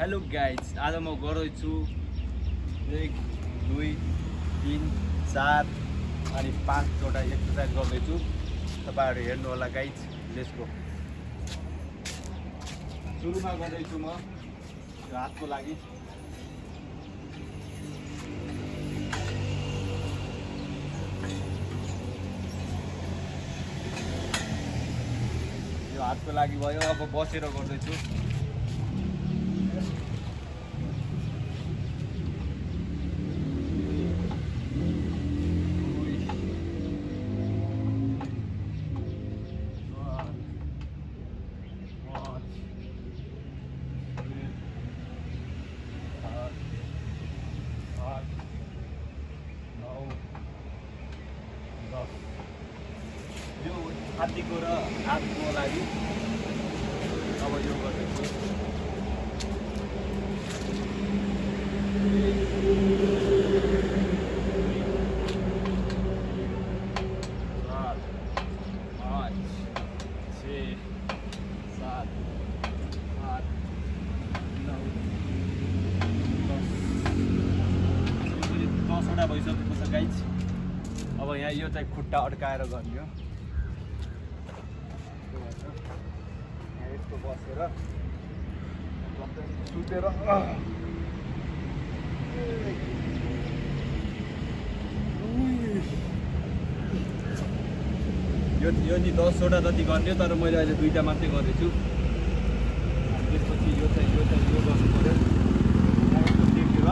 Hello guys, आज म गर्दैछु 1 2 3 4 अनि 5वटा एक्सर्साइज गर्दैछु। तपाईहरु हेर्नु होला गाइज, लेट्स गो। सुरुमा गर्दैछु म यो हातको लागि। यो हातको लागि भयो। अब बसेर गर्दैछु। यो छातीको र हातको लागि अब यो गर्दैछु। भइसकेको छ गाइज। अब यहाँ यो चाहिँ खुट्टा अड्काएर गर्ने हो। यस्तो बसेर सुतेर यो नि 10वटा जति गर्ने, तर मैले अहिले 2टा मात्रै गर्दैछु। त्यसपछि यो गर्नु पर्यो। यस्तो टेकेर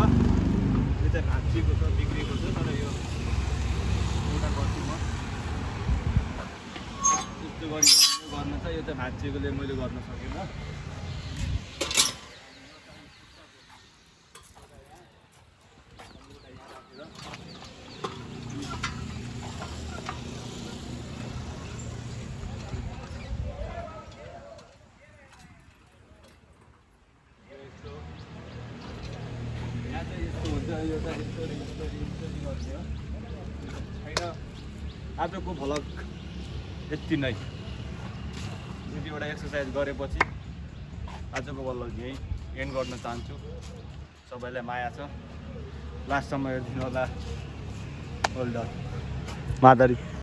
यो चाहिँ भाँचिएको छ, बिग्रेको छ, तर यो एउटा गर्छु म। यस्तो गरी गर्न छ। यो चाहिँ भाँचिएकोले मैले गर्न सकिनँ। आजको भ्लग यति नै। यतिवटा एक्सर्साइज गरेपछि आजको भ्लग यही एन्ड गर्न चाहन्छु। सबैलाई माया छ, लास्टसम्म हेरिदिनु होला। Hold on Madhuri.